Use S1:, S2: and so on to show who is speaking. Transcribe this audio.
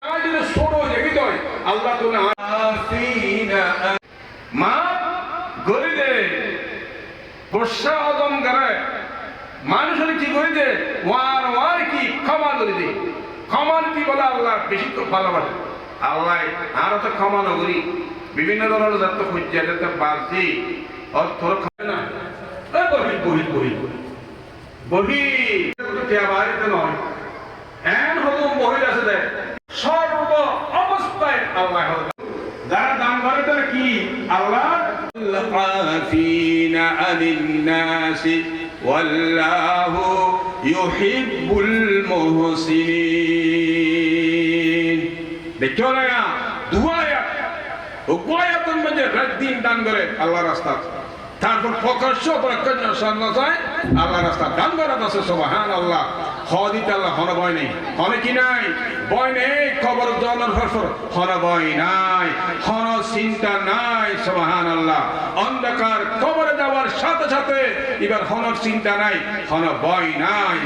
S1: যদি ছোট দেখি তো আল্লাহ তুমি মা গরিদে বর্ষা অদম করে মানুষের কি করিতে ওয়ার কি ক্ষমা করে দে ক্ষমা কি বলে আল্লাহ বেশি তো ভালোবাসে আল্লাহ আরো তো ক্ষমা নগরী বিভিন্ন ধরনের যত খুঁজছে যাতে বাজি অর্থ খাবে না বহি বহি বহি বহি বাড়িতে নয় এন হলুম বহি আছে দেখ সর্ব অবস্থায় আল্লাহ যারা দান করে তারা কি আল্লাহ আফিনা আনিন নাসি ওয়াল্লাহু ইউহিব্বুল মুহসিনিন দেখো না দুআয়াত ও কয়াতের মধ্যে রাত দিন দান করে আল্লাহর রাস্তা তারপর প্রকাশ্য প্রকাশ্য সন্ন্যাসায় আল্লাহর রাস্তা দান করা আছে সুবহানাল্লাহ খদিতে আল্লাহ হন ভয় নেই হনে কি নাই ভয় নেই কবর জলের ফসর হন ভয় নাই হন চিন্তা নাই সুবহানাল্লাহ অন্ধকার কবরে যাওয়ার সাথে সাথে এবার হন চিন্তা নাই হন ভয় নাই।